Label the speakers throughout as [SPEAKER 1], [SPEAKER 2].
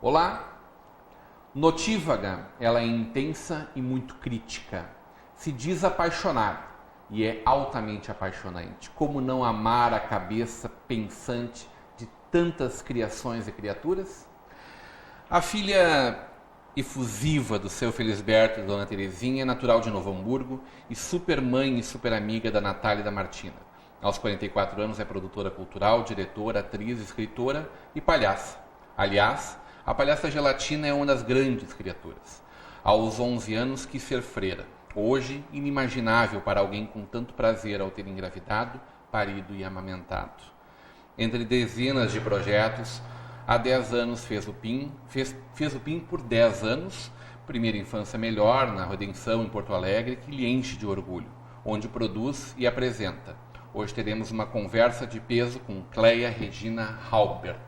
[SPEAKER 1] Olá! Notívaga, ela é intensa e muito crítica. Se diz apaixonada e é altamente apaixonante. Como não amar a cabeça pensante de tantas criações e criaturas? A filha efusiva do seu Felisberto e da Dona Terezinha é natural de Novo Hamburgo e super mãe e super amiga da Natália e da Martina. Aos 44 anos é produtora cultural, diretora, atriz, escritora e palhaça. Aliás, a palhaça Gelatina é uma das grandes criaturas. Aos 11 anos quis ser freira. Hoje, inimaginável para alguém com tanto prazer ao ter engravidado, parido e amamentado. Entre dezenas de projetos, há 10 anos fez o PIN por 10 anos, Primeira Infância Melhor, na Redenção, em Porto Alegre, que lhe enche de orgulho, onde produz e apresenta. Hoje teremos uma conversa de peso com Cleia Regina Halbert.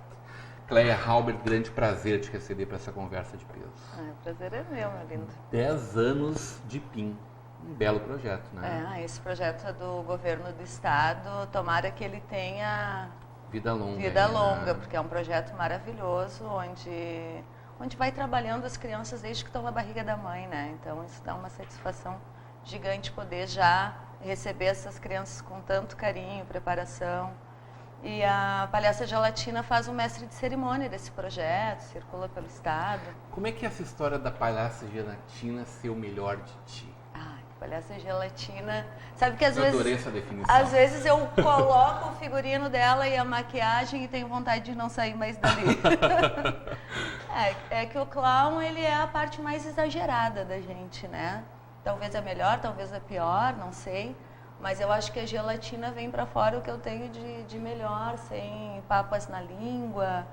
[SPEAKER 1] Cleia Halbert, grande prazer te receber para essa conversa de peso.
[SPEAKER 2] O prazer é meu lindo.
[SPEAKER 1] 10 anos de PIN. Um belo projeto, né?
[SPEAKER 2] Esse projeto é do governo do estado. Tomara que ele tenha
[SPEAKER 1] vida longa.
[SPEAKER 2] Vida longa, porque é um projeto maravilhoso, onde vai trabalhando as crianças desde que estão na barriga da mãe, né? Então isso dá uma satisfação gigante poder já receber essas crianças com tanto carinho, preparação. E a Palhaça Gelatina faz o mestre de cerimônia desse projeto, circula pelo estado.
[SPEAKER 1] Como é que é essa história da Palhaça Gelatina ser o melhor de ti?
[SPEAKER 2] Palhaça Gelatina, sabe que
[SPEAKER 1] eu adorei essa definição.
[SPEAKER 2] Às vezes eu coloco o figurino dela e a maquiagem e tenho vontade de não sair mais dali. É que o clown, ele é a parte mais exagerada da gente, né? Talvez é melhor, talvez é pior, não sei. Mas eu acho que a gelatina vem pra fora o que eu tenho de melhor, sem papas na língua,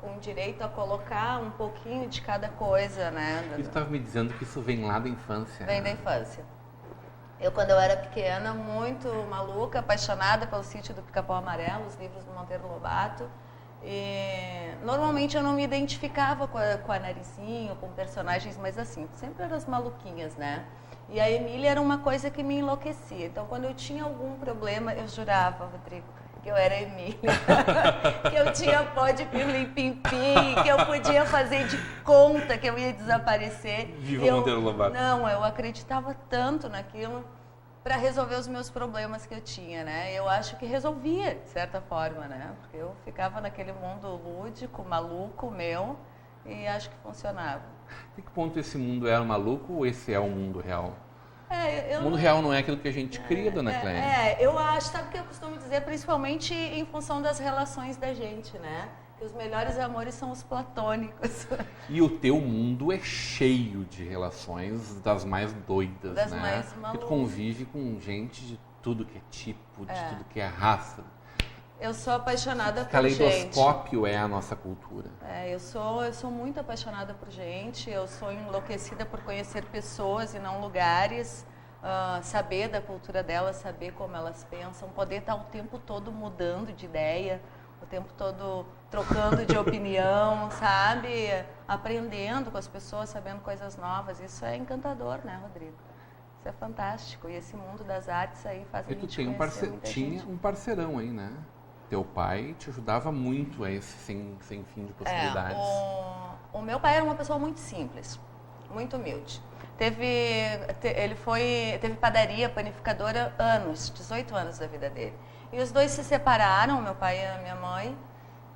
[SPEAKER 2] com direito a colocar um pouquinho de cada coisa, né?
[SPEAKER 1] E tu estava me dizendo que isso vem lá da infância.
[SPEAKER 2] Vem da infância. Eu, quando eu era pequena, muito maluca, apaixonada pelo Sítio do Pica-Pau Amarelo, os livros do Monteiro Lobato. E normalmente eu não me identificava com a Narizinho, com personagens, mas assim, sempre eram as maluquinhas, né? E a Emília era uma coisa que me enlouquecia. Então, quando eu tinha algum problema, eu jurava, Rodrigo, que eu era a Emília, que eu tinha pó de pirlim-pim-pim, que eu podia fazer de conta que eu ia desaparecer.
[SPEAKER 1] Viva Monteiro Lobato.
[SPEAKER 2] Não, eu acreditava tanto naquilo para resolver os meus problemas que eu tinha, né? Eu acho que resolvia, de certa forma, né? Porque eu ficava naquele mundo lúdico, maluco meu, e acho que funcionava.
[SPEAKER 1] Até que ponto esse mundo era maluco ou esse é o mundo real? O mundo
[SPEAKER 2] não...
[SPEAKER 1] real não é aquilo que a gente cria, dona Cléia.
[SPEAKER 2] Eu acho, sabe o que eu costumo dizer, principalmente em função das relações da gente, né? Que os melhores amores são os platônicos.
[SPEAKER 1] E o teu mundo é cheio de relações das mais doidas,
[SPEAKER 2] das
[SPEAKER 1] né?
[SPEAKER 2] Mais malucas.
[SPEAKER 1] E tu convive com gente de tudo que é tipo, de tudo que é raça.
[SPEAKER 2] Eu sou apaixonada por gente.
[SPEAKER 1] Caleidoscópio é a nossa cultura.
[SPEAKER 2] Eu sou muito apaixonada por gente, eu sou enlouquecida por conhecer pessoas e não lugares, saber da cultura delas, saber como elas pensam, poder estar o tempo todo mudando de ideia, o tempo todo trocando de opinião, sabe? Aprendendo com as pessoas, sabendo coisas novas. Isso é encantador, né, Rodrigo? Isso é fantástico. E esse mundo das artes aí faz a gente conhecer muita gente.
[SPEAKER 1] Tinha um parceirão aí, né? Teu pai te ajudava muito a esse sem fim de possibilidades.
[SPEAKER 2] O meu pai era uma pessoa muito simples, muito humilde. Teve padaria, panificadora, 18 anos da vida dele. E os dois se separaram, meu pai e a minha mãe,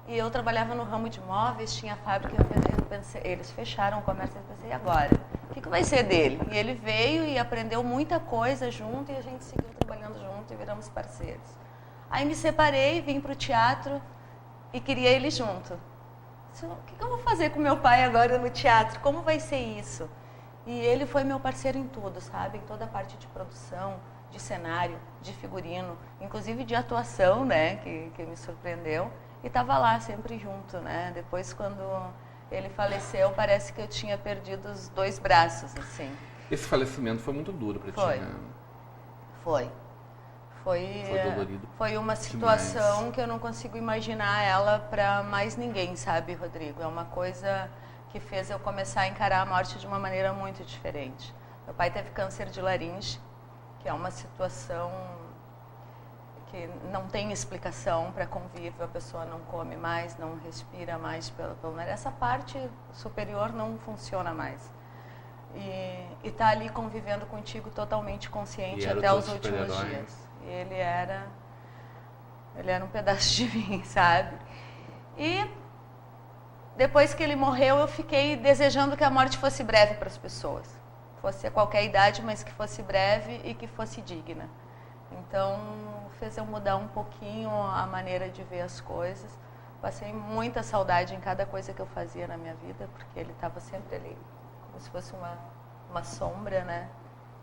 [SPEAKER 2] e eu trabalhava no ramo de móveis, tinha fábrica, eu pensei, eles fecharam o comércio, eu pensei, e agora? O que vai ser dele? E ele veio e aprendeu muita coisa junto, e a gente seguiu trabalhando junto e viramos parceiros. Aí me separei, vim para o teatro e queria ele junto. O que eu vou fazer com meu pai agora no teatro? Como vai ser isso? E ele foi meu parceiro em tudo, sabe? Em toda a parte de produção, de cenário, de figurino, inclusive de atuação, né? Que me surpreendeu. E estava lá sempre junto, né? Depois, quando ele faleceu, parece que eu tinha perdido os 2 braços, assim.
[SPEAKER 1] Esse falecimento foi muito duro para ti, né?
[SPEAKER 2] Foi dolorido. Foi uma situação demais, que eu não consigo imaginar ela para mais ninguém, sabe, Rodrigo? É uma coisa que fez eu começar a encarar a morte de uma maneira muito diferente. Meu pai teve câncer de laringe, que é uma situação que não tem explicação para convívio, a pessoa não come mais, não respira mais pelo nariz. Essa parte superior não funciona mais. E tá ali convivendo contigo totalmente consciente até os últimos dias. E ele era um pedaço de mim, sabe? E depois que ele morreu, eu fiquei desejando que a morte fosse breve para as pessoas. Fosse a qualquer idade, mas que fosse breve e que fosse digna. Então, fez eu mudar um pouquinho a maneira de ver as coisas. Passei muita saudade em cada coisa que eu fazia na minha vida, porque ele estava sempre ali, como se fosse uma sombra, né?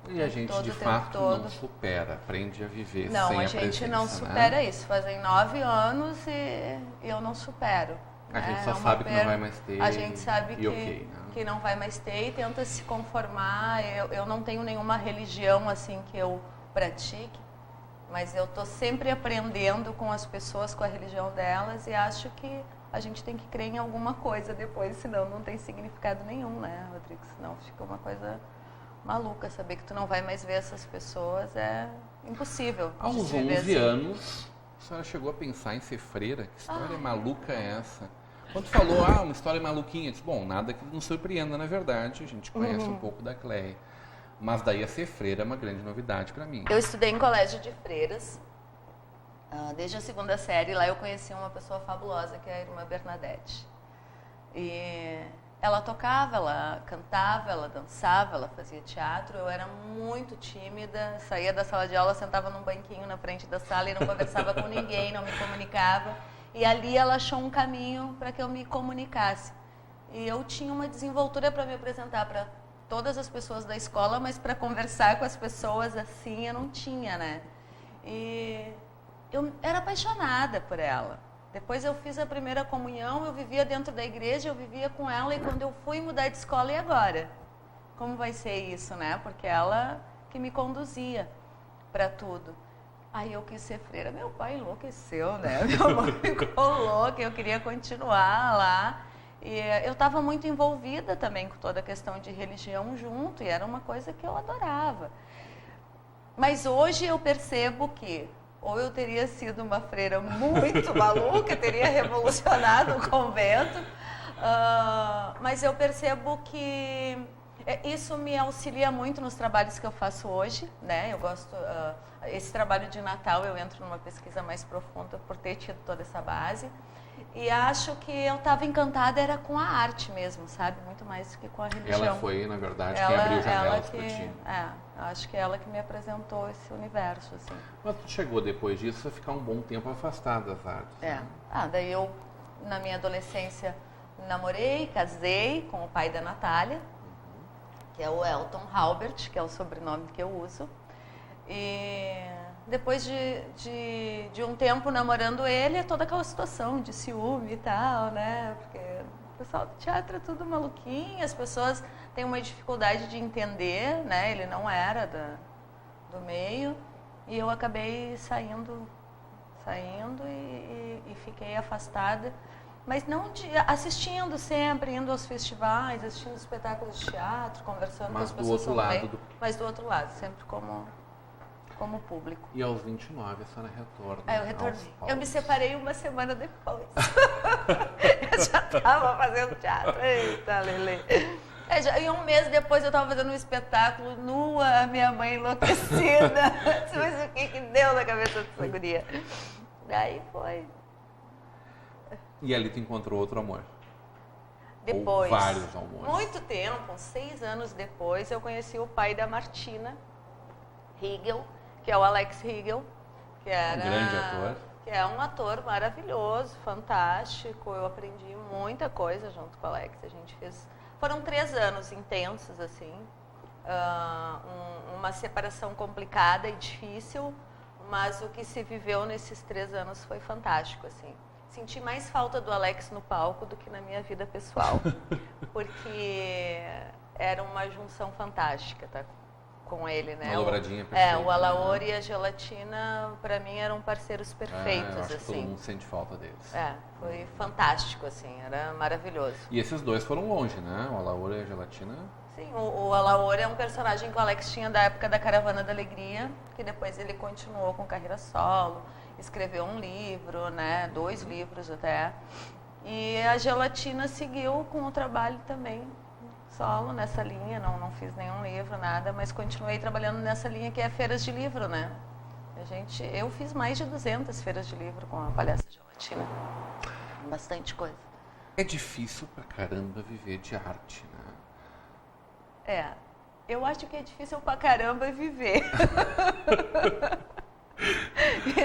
[SPEAKER 1] E a gente, de fato, não supera, aprende a viver sem a presença.
[SPEAKER 2] Não, a gente não supera isso. Fazem 9 anos e eu não supero.
[SPEAKER 1] A gente só sabe que não vai mais ter.
[SPEAKER 2] A gente sabe que não vai mais ter e tenta se conformar. Eu não tenho nenhuma religião assim que eu pratique, mas eu estou sempre aprendendo com as pessoas, com a religião delas, e acho que a gente tem que crer em alguma coisa depois, senão não tem significado nenhum, né, Rodrigo? Senão fica uma coisa maluca. Saber que tu não vai mais ver essas pessoas é impossível.
[SPEAKER 1] Há uns 11 anos, a senhora chegou a pensar em ser freira? Que história maluca é essa? Quando falou, uma história maluquinha, eu disse, bom, nada que nos surpreenda, na verdade, a gente conhece um pouco da Cleia. Mas daí a ser freira é uma grande novidade para mim.
[SPEAKER 2] Eu estudei em colégio de freiras, desde a 2ª série. Lá eu conheci uma pessoa fabulosa, que é a irmã Bernadette. E ela tocava, ela cantava, ela dançava, ela fazia teatro. Eu era muito tímida, saía da sala de aula, sentava num banquinho na frente da sala e não conversava com ninguém, não me comunicava. E ali ela achou um caminho para que eu me comunicasse. E eu tinha uma desenvoltura para me apresentar para todas as pessoas da escola, mas para conversar com as pessoas assim eu não tinha, né? E eu era apaixonada por ela. Depois eu fiz a primeira comunhão, eu vivia dentro da igreja, eu vivia com ela, e quando eu fui mudar de escola, e agora? Como vai ser isso, né? Porque ela que me conduzia para tudo. Aí eu quis ser freira. Meu pai enlouqueceu, né? Minha mãe ficou louca, eu queria continuar lá. E eu estava muito envolvida também com toda a questão de religião junto, e era uma coisa que eu adorava. Mas hoje eu percebo que ou eu teria sido uma freira muito maluca, teria revolucionado o convento, mas eu percebo que isso me auxilia muito nos trabalhos que eu faço hoje, né? Eu gosto, esse trabalho de Natal eu entro numa pesquisa mais profunda por ter tido toda essa base. E acho que eu estava encantada era com a arte mesmo, sabe? Muito mais do que com a religião.
[SPEAKER 1] Ela foi, na verdade, quem abriu janelas para ti.
[SPEAKER 2] Acho que é ela que me apresentou esse universo, assim.
[SPEAKER 1] Mas tu chegou depois disso a ficar um bom tempo afastada das artes.
[SPEAKER 2] Né? Daí eu, na minha adolescência, namorei, casei com o pai da Natália, que é o Elton Halbert, que é o sobrenome que eu uso. E depois de um tempo namorando ele, é toda aquela situação de ciúme e tal, né? Porque o pessoal do teatro é tudo maluquinho, as pessoas têm uma dificuldade de entender, né? Ele não era do meio, e eu acabei saindo e fiquei afastada. Mas não assistindo sempre, indo aos festivais, assistindo espetáculos de teatro, conversando com as pessoas também. Mas do outro lado, sempre como público.
[SPEAKER 1] E aos 29 a senhora retorna.
[SPEAKER 2] Eu retornei. Eu me separei uma semana depois. Eu já estava fazendo teatro. Eita, Lelê. E um mês depois eu estava fazendo um espetáculo nua, minha mãe enlouquecida. Mas o que deu na cabeça dessa guria? Daí foi.
[SPEAKER 1] E ali tu encontrou outro amor?
[SPEAKER 2] Depois.
[SPEAKER 1] Ou vários amores?
[SPEAKER 2] Muito tempo, uns 6 anos depois, eu conheci o pai da Martina Hegel, que é o Alex Hegel, que era
[SPEAKER 1] um grande ator.
[SPEAKER 2] Que é um ator maravilhoso, fantástico. Eu aprendi muita coisa junto com o Alex. A gente fez. Foram 3 anos intensos, assim. Uma separação complicada e difícil, mas o que se viveu nesses 3 anos foi fantástico, assim. Senti mais falta do Alex no palco do que na minha vida pessoal, porque era uma junção fantástica, tá? Com ele, né?
[SPEAKER 1] Uma dobradinha perfeita.
[SPEAKER 2] O Alaor e a Gelatina, para mim, eram parceiros perfeitos,
[SPEAKER 1] eu acho
[SPEAKER 2] assim.
[SPEAKER 1] que todo mundo sente falta deles.
[SPEAKER 2] Foi fantástico, assim, era maravilhoso.
[SPEAKER 1] E esses dois foram longe, né? O Alaor e a Gelatina.
[SPEAKER 2] Sim, o Alaor é um personagem que o Alex tinha da época da Caravana da Alegria, que depois ele continuou com carreira solo. escreveu um livro, né? 2 livros até. E a gelatina seguiu com o trabalho também, solo nessa linha, não fiz nenhum livro, nada, mas continuei trabalhando nessa linha que é feiras de livro, né? Eu fiz mais de 200 feiras de livro com a Palhaça Gelatina. Bastante coisa.
[SPEAKER 1] É difícil pra caramba viver de arte, né?
[SPEAKER 2] Eu acho que é difícil pra caramba viver.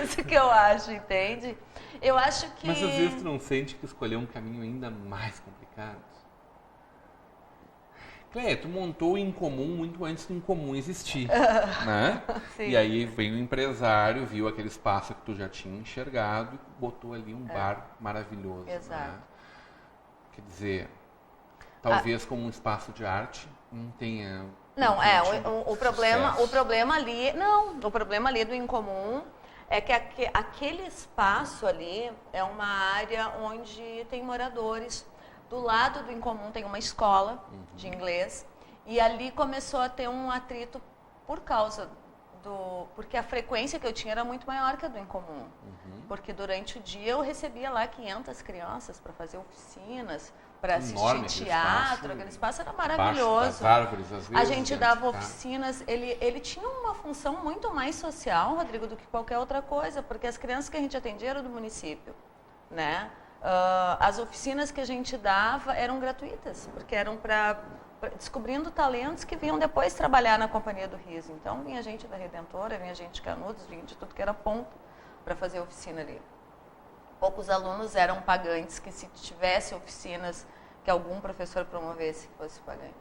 [SPEAKER 2] Isso que eu acho, entende? Eu acho que...
[SPEAKER 1] Mas às vezes tu não sente que escolheu um caminho ainda mais complicado? Cleia, tu montou o Incomum muito antes do Incomum existir, né?
[SPEAKER 2] Sim.
[SPEAKER 1] E aí veio um empresário, viu aquele espaço que tu já tinha enxergado e botou ali um bar maravilhoso.
[SPEAKER 2] Exato.
[SPEAKER 1] Né? Quer dizer, talvez como um espaço de arte não tenha...
[SPEAKER 2] Não, o problema ali do Incomum é que aquele espaço ali é uma área onde tem moradores. Do lado do Incomum tem uma escola de inglês e ali começou a ter um atrito porque a frequência que eu tinha era muito maior que a do Incomum. Porque durante o dia eu recebia lá 500 crianças para fazer oficinas, para assistir teatro. Aquele espaço era maravilhoso.
[SPEAKER 1] Das árvores, às vezes,
[SPEAKER 2] a gente dava oficinas. Ele tinha uma função muito mais social, Rodrigo, do que qualquer outra coisa, porque as crianças que a gente atendia eram do município, né? As oficinas que a gente dava eram gratuitas, porque eram para descobrindo talentos que vinham depois trabalhar na Companhia do Riso. Então, vinha gente da Redentora, vinha gente de Canudos, vinha de tudo que era ponto para fazer oficina ali. Poucos alunos eram pagantes, que se tivesse oficinas que algum professor promovesse, fosse pagante.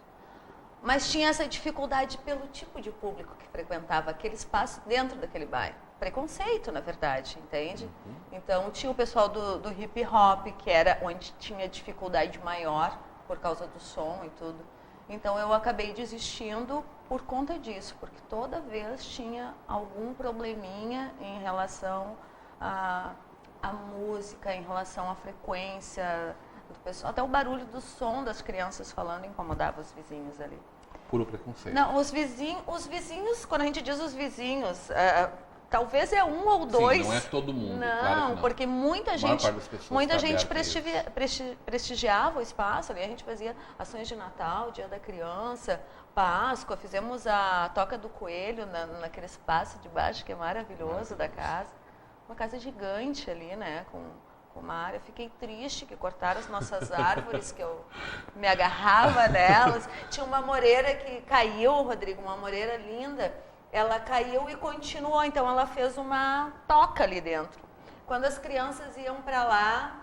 [SPEAKER 2] Mas tinha essa dificuldade pelo tipo de público que frequentava aquele espaço dentro daquele bairro. Preconceito, na verdade, entende? Então, tinha o pessoal do hip hop, que era onde tinha dificuldade maior por causa do som e tudo. Então, eu acabei desistindo por conta disso, porque toda vez tinha algum probleminha em relação à música, em relação à frequência do pessoal. Até o barulho do som das crianças falando incomodava os vizinhos ali.
[SPEAKER 1] Puro preconceito.
[SPEAKER 2] Não, os vizinhos, quando a gente diz os vizinhos... talvez é um ou dois.
[SPEAKER 1] Sim, não é todo mundo.
[SPEAKER 2] Não,
[SPEAKER 1] claro que não.
[SPEAKER 2] Porque muita gente prestigiava o espaço ali. A gente fazia ações de Natal, Dia da Criança, Páscoa. Fizemos a Toca do Coelho naquele espaço de baixo, que é maravilhoso da casa. Uma casa gigante ali, né? Com uma área. Fiquei triste que cortaram as nossas árvores, que eu me agarrava nelas. Tinha uma moreira que caiu, Rodrigo, uma moreira linda. Ela caiu e continuou, então ela fez uma toca ali dentro. Quando as crianças iam para lá,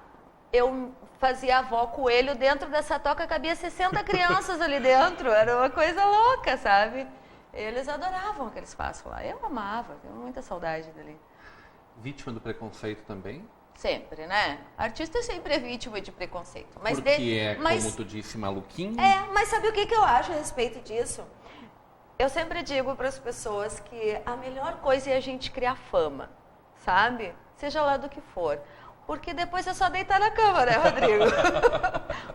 [SPEAKER 2] eu fazia avó coelho, dentro dessa toca cabia 60 crianças ali dentro, era uma coisa louca, sabe? Eles adoravam aquele espaço lá, eu amava, tenho muita saudade dali.
[SPEAKER 1] Vítima do preconceito também?
[SPEAKER 2] Sempre, né? Artista sempre é vítima de preconceito. Mas
[SPEAKER 1] como tu disse, maluquinho?
[SPEAKER 2] Mas sabe o que eu acho a respeito disso? Eu sempre digo para as pessoas que a melhor coisa é a gente criar fama, sabe? Seja lá do que for. Porque depois é só deitar na cama, né, Rodrigo?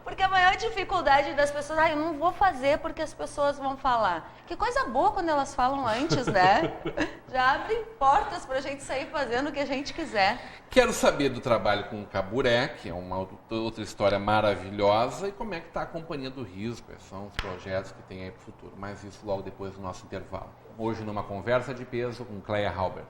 [SPEAKER 2] Porque a maior dificuldade das pessoas... eu não vou fazer porque as pessoas vão falar. Que coisa boa quando elas falam antes, né? Já abrem portas para a gente sair fazendo o que a gente quiser.
[SPEAKER 1] Quero saber do trabalho com o Caburé, que é uma outra história maravilhosa, e como é que está a Companhia do Riso, quais são os projetos que tem aí para o futuro. Mas isso logo depois do nosso intervalo. Hoje numa conversa de peso com Cleia Halber.